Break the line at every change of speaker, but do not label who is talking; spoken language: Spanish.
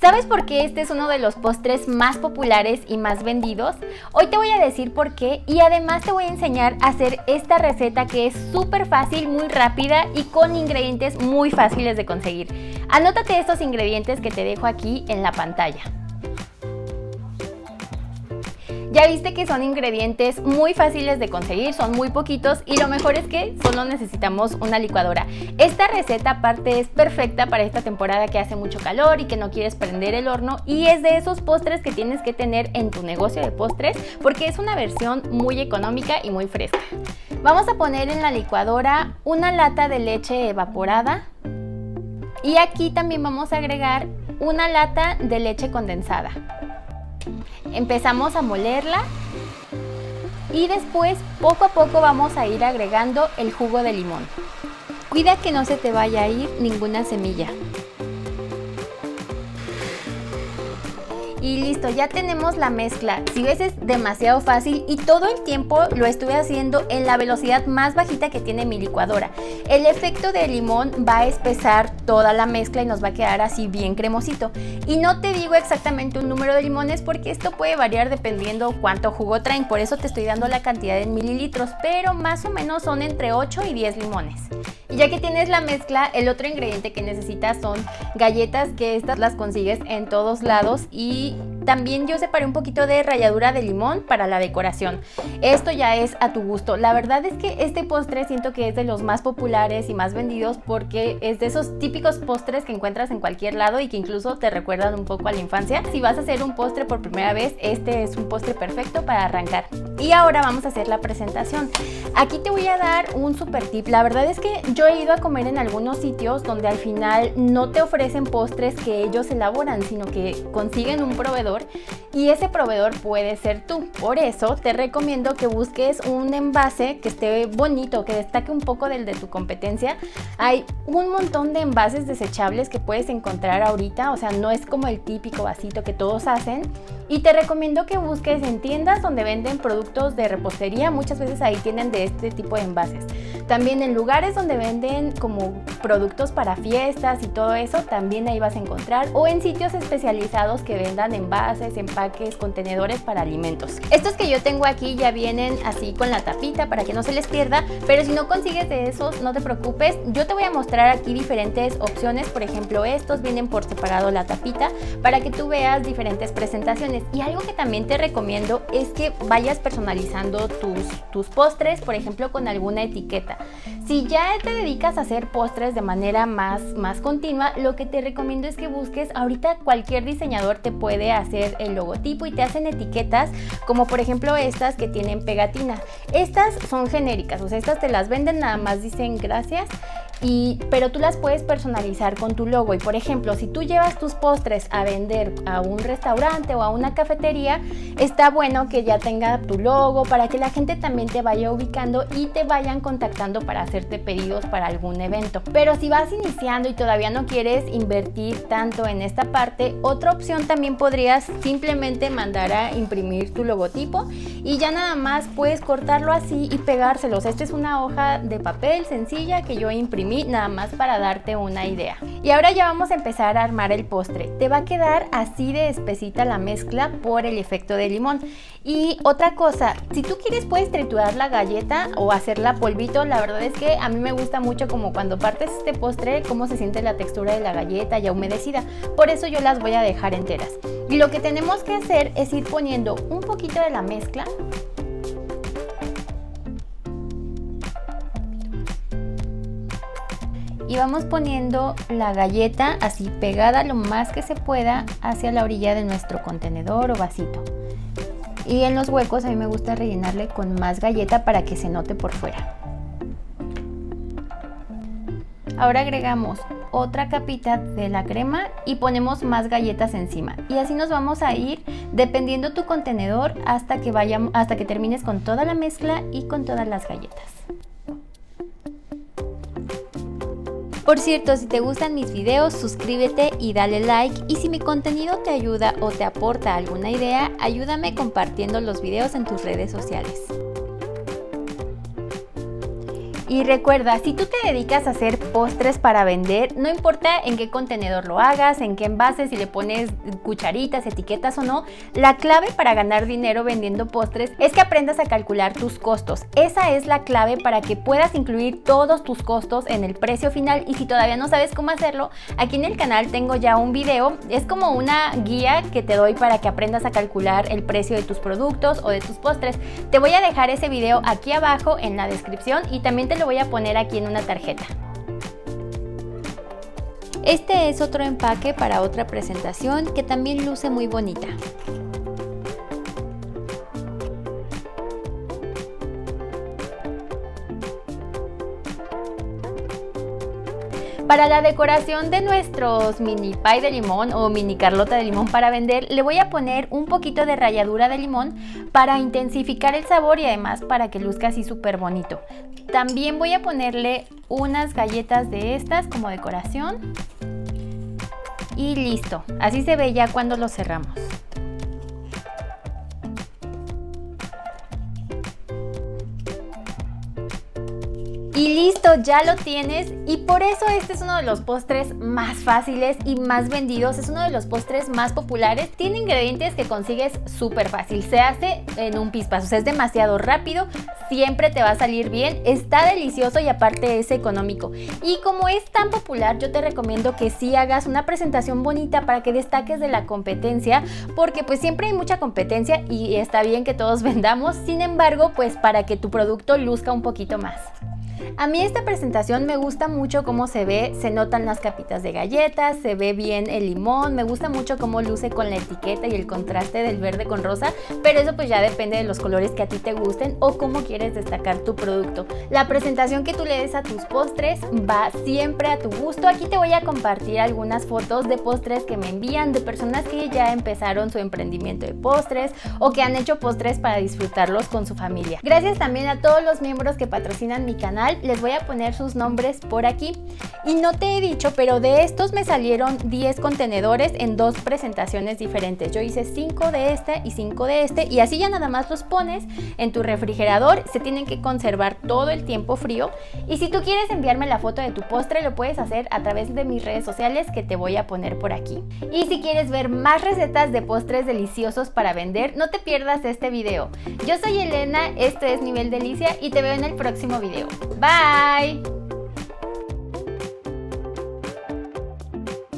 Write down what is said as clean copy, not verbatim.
¿Sabes por qué este es uno de los postres más populares y más vendidos? Hoy te voy a decir por qué y además te voy a enseñar a hacer esta receta que es súper fácil, muy rápida y con ingredientes muy fáciles de conseguir. Anótate estos ingredientes que te dejo aquí en la pantalla. Ya viste que son ingredientes muy fáciles de conseguir, son muy poquitos y lo mejor es que solo necesitamos una licuadora. Esta receta aparte es perfecta para esta temporada que hace mucho calor y que no quieres prender el horno, y es de esos postres que tienes que tener en tu negocio de postres porque es una versión muy económica y muy fresca. Vamos a poner en la licuadora una lata de leche evaporada y aquí también vamos a agregar una lata de leche condensada. Empezamos a molerla y después poco a poco vamos a ir agregando el jugo de limón. Cuida que no se te vaya a ir ninguna semilla. Y listo, ya tenemos la mezcla. Si ves, es demasiado fácil y todo el tiempo lo estuve haciendo en la velocidad más bajita que tiene mi licuadora. El efecto del limón va a espesar toda la mezcla y nos va a quedar así bien cremosito. Y no te digo exactamente un número de limones porque esto puede variar dependiendo cuánto jugo traen, por eso te estoy dando la cantidad en mililitros, pero más o menos son entre 8 y 10 limones. Y ya que tienes la mezcla, el otro ingrediente que necesitas son galletas, que estas las consigues en todos lados, y también yo separé un poquito de ralladura de limón para la decoración. Esto ya es a tu gusto. La verdad es que este postre siento que es de los más populares y más vendidos porque es de esos típicos postres que encuentras en cualquier lado y que incluso te recuerdan un poco a la infancia. Si vas a hacer un postre por primera vez, este es un postre perfecto para arrancar. Y ahora vamos a hacer la presentación. Aquí te voy a dar un super tip. La verdad es que yo he ido a comer en algunos sitios donde al final no te ofrecen postres que ellos elaboran, sino que consiguen un proveedor y ese proveedor puede ser tú. Por eso te recomiendo que busques un envase que esté bonito, que destaque un poco del de tu competencia. Hay un montón de envases desechables que puedes encontrar ahorita, o sea, no es como el típico vasito que todos hacen. Y te recomiendo que busques en tiendas donde venden productos de repostería, muchas veces ahí tienen de este tipo de envases. También en lugares donde venden como productos para fiestas y todo eso, también ahí vas a encontrar, o en sitios especializados que vendan envases, empaques, contenedores para alimentos. Estos que yo tengo aquí ya vienen así con la tapita para que no se les pierda, pero si no consigues de esos, no te preocupes, yo te voy a mostrar aquí diferentes opciones. Por ejemplo, estos vienen por separado la tapita para que tú veas diferentes presentaciones. Y algo que también te recomiendo es que vayas personalizando tus postres, por ejemplo, con alguna etiqueta. Si ya te dedicas a hacer postres de manera más continua, lo que te recomiendo es que busques, ahorita cualquier diseñador te puede hacer el logotipo y te hacen etiquetas, como por ejemplo estas que tienen pegatina. Estas son genéricas, o sea, estas te las venden, nada más dicen gracias. Pero tú las puedes personalizar con tu logo. Y por ejemplo, si tú llevas tus postres a vender a un restaurante o a una cafetería, está bueno que ya tenga tu logo para que la gente también te vaya ubicando y te vayan contactando para hacerte pedidos para algún evento. Pero si vas iniciando y todavía no quieres invertir tanto en esta parte, otra opción también podrías simplemente mandar a imprimir tu logotipo y ya nada más puedes cortarlo así y pegárselos. Esta es una hoja de papel sencilla que yo imprimí nada más para darte una idea. Y ahora ya vamos a empezar a armar el postre. Te va a quedar así de espesita la mezcla por el efecto de limón. Y otra cosa, si tú quieres puedes triturar la galleta o hacerla polvito. La verdad es que a mí me gusta mucho como cuando partes este postre, cómo se siente la textura de la galleta ya humedecida. Por eso yo las voy a dejar enteras. Y lo que tenemos que hacer es ir poniendo un poquito de la mezcla. Y vamos poniendo la galleta así pegada lo más que se pueda hacia la orilla de nuestro contenedor o vasito. Y en los huecos a mí me gusta rellenarle con más galleta para que se note por fuera. Ahora agregamos otra capita de la crema y ponemos más galletas encima. Y así nos vamos a ir dependiendo tu contenedor hasta que termines con toda la mezcla y con todas las galletas. Por cierto, si te gustan mis videos, suscríbete y dale like, y si mi contenido te ayuda o te aporta alguna idea, ayúdame compartiendo los videos en tus redes sociales. Y recuerda, si tú te dedicas a hacer postres para vender, no importa en qué contenedor lo hagas, en qué envase, si le pones cucharitas, etiquetas o no, la clave para ganar dinero vendiendo postres es que aprendas a calcular tus costos. Esa es la clave para que puedas incluir todos tus costos en el precio final, y si todavía no sabes cómo hacerlo, aquí en el canal tengo ya un video, es como una guía que te doy para que aprendas a calcular el precio de tus productos o de tus postres. Te voy a dejar ese video aquí abajo en la descripción y también te lo voy a poner aquí en una tarjeta. Este es otro empaque para otra presentación que también luce muy bonita. Para la decoración de nuestros mini pie de limón o mini carlota de limón para vender, le voy a poner un poquito de ralladura de limón para intensificar el sabor y además para que luzca así súper bonito. También voy a ponerle unas galletas de estas como decoración y listo. Así se ve ya cuando lo cerramos. Y listo, ya lo tienes, y por eso este es uno de los postres más fáciles y más vendidos, es uno de los postres más populares. Tiene ingredientes que consigues súper fácil, se hace en un pispazo, o sea, es demasiado rápido, siempre te va a salir bien, está delicioso y aparte es económico. Y como es tan popular, yo te recomiendo que sí hagas una presentación bonita para que destaques de la competencia, porque pues siempre hay mucha competencia y está bien que todos vendamos, sin embargo, pues para que tu producto luzca un poquito más. A mí esta presentación me gusta mucho cómo se ve, se notan las capitas de galletas, se ve bien el limón, me gusta mucho cómo luce con la etiqueta y el contraste del verde con rosa, pero eso pues ya depende de los colores que a ti te gusten o cómo quieres destacar tu producto. La presentación que tú le des a tus postres va siempre a tu gusto. Aquí te voy a compartir algunas fotos de postres que me envían de personas que ya empezaron su emprendimiento de postres o que han hecho postres para disfrutarlos con su familia. Gracias también a todos los miembros que patrocinan mi canal. Les voy a poner sus nombres por aquí. Y no te he dicho, pero de estos me salieron 10 contenedores en 2 presentaciones diferentes. Yo hice 5 de este y 5 de este, y así ya nada más los pones en tu refrigerador. Se tienen que conservar todo el tiempo frío. Y si tú quieres enviarme la foto de tu postre, lo puedes hacer a través de mis redes sociales que te voy a poner por aquí. Y si quieres ver más recetas de postres deliciosos para vender, no te pierdas este video. Yo soy Elena, esto es Nivel Delicia y te veo en el próximo video. Bye!